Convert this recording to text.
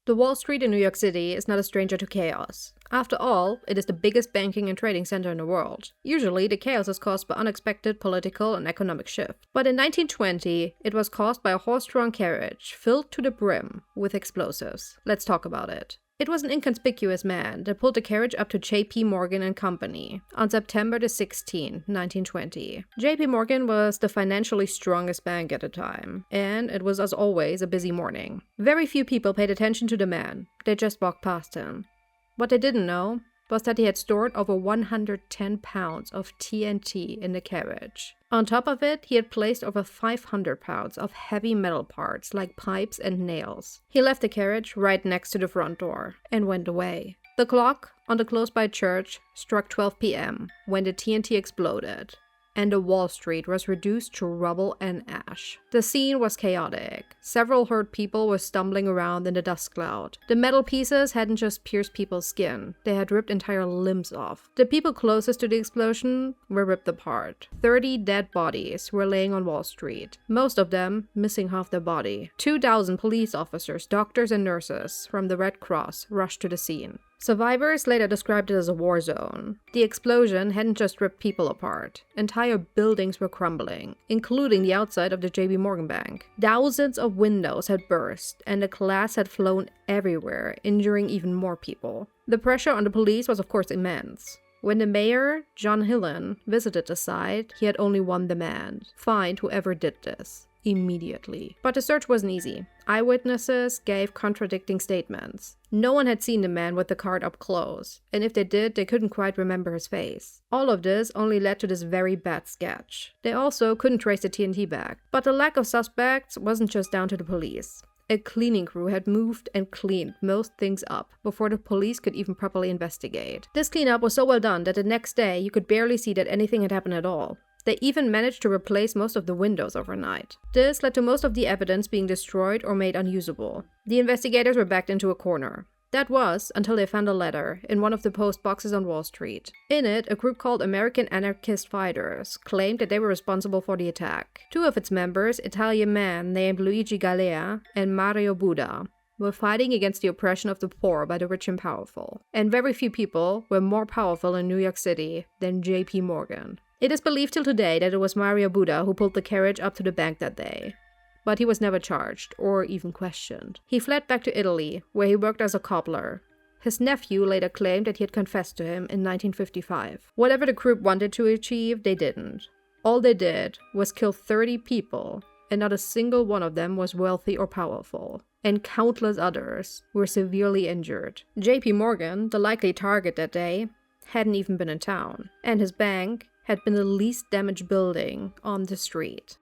The Wall Street in New York City is not a stranger to chaos. After all, it is the biggest banking and trading center in the world. Usually, the chaos is caused by unexpected political and economic shifts. But in 1920, it was caused by a horse-drawn carriage filled to the brim with explosives. Let's talk about it. It was an inconspicuous man that pulled the carriage up to J.P. Morgan and Company on September the 16th, 1920. J.P. Morgan was the financially strongest bank at the time, and it was, as always, a busy morning. Very few people paid attention to the man. They just walked past him. What they didn't know was that he had stored over 110 pounds of TNT in the carriage. On top of it, he had placed over 500 pounds of heavy metal parts like pipes and nails. He left the carriage right next to the front door and went away. The clock on the close-by church struck 12 p.m. when the TNT exploded, and the Wall Street was reduced to rubble and ash. The scene was chaotic. Several hurt people were stumbling around in the dust cloud. The metal pieces hadn't just pierced people's skin, they had ripped entire limbs off. The people closest to the explosion were ripped apart. 30 dead bodies were laying on Wall Street, most of them missing half their body. 2,000 police officers, doctors, and nurses from the Red Cross rushed to the scene. Survivors later described it as a war zone. The explosion hadn't just ripped people apart. Entire buildings were crumbling, including the outside of the J.P. Morgan Bank. Thousands of windows had burst, and the glass had flown everywhere, injuring even more people. The pressure on the police was of course immense. When the mayor, John Hillen, visited the site, he had only one demand: find whoever did this immediately. But the search wasn't easy. Eyewitnesses gave contradicting statements. No one had seen the man with the card up close, and if they did, they couldn't quite remember his face. All of this only led to this very bad sketch. They also couldn't trace the TNT back. But the lack of suspects wasn't just down to the police. A cleaning crew had moved and cleaned most things up before the police could even properly investigate. This cleanup was so well done that the next day you could barely see that anything had happened at all. They even managed to replace most of the windows overnight. This led to most of the evidence being destroyed or made unusable. The investigators were backed into a corner. That was until they found a letter in one of the post boxes on Wall Street. In it, a group called American Anarchist Fighters claimed that they were responsible for the attack. Two of its members, Italian men named Luigi Galea and Mario Buda, were fighting against the oppression of the poor by the rich and powerful. And very few people were more powerful in New York City than J.P. Morgan. It is believed till today that it was Mario Buda who pulled the carriage up to the bank that day. But he was never charged, or even questioned. He fled back to Italy, where he worked as a cobbler. His nephew later claimed that he had confessed to him in 1955. Whatever the group wanted to achieve, they didn't. All they did was kill 30 people, and not a single one of them was wealthy or powerful. And countless others were severely injured. J.P. Morgan, the likely target that day, hadn't even been in town, and his bank had been the least damaged building on the street.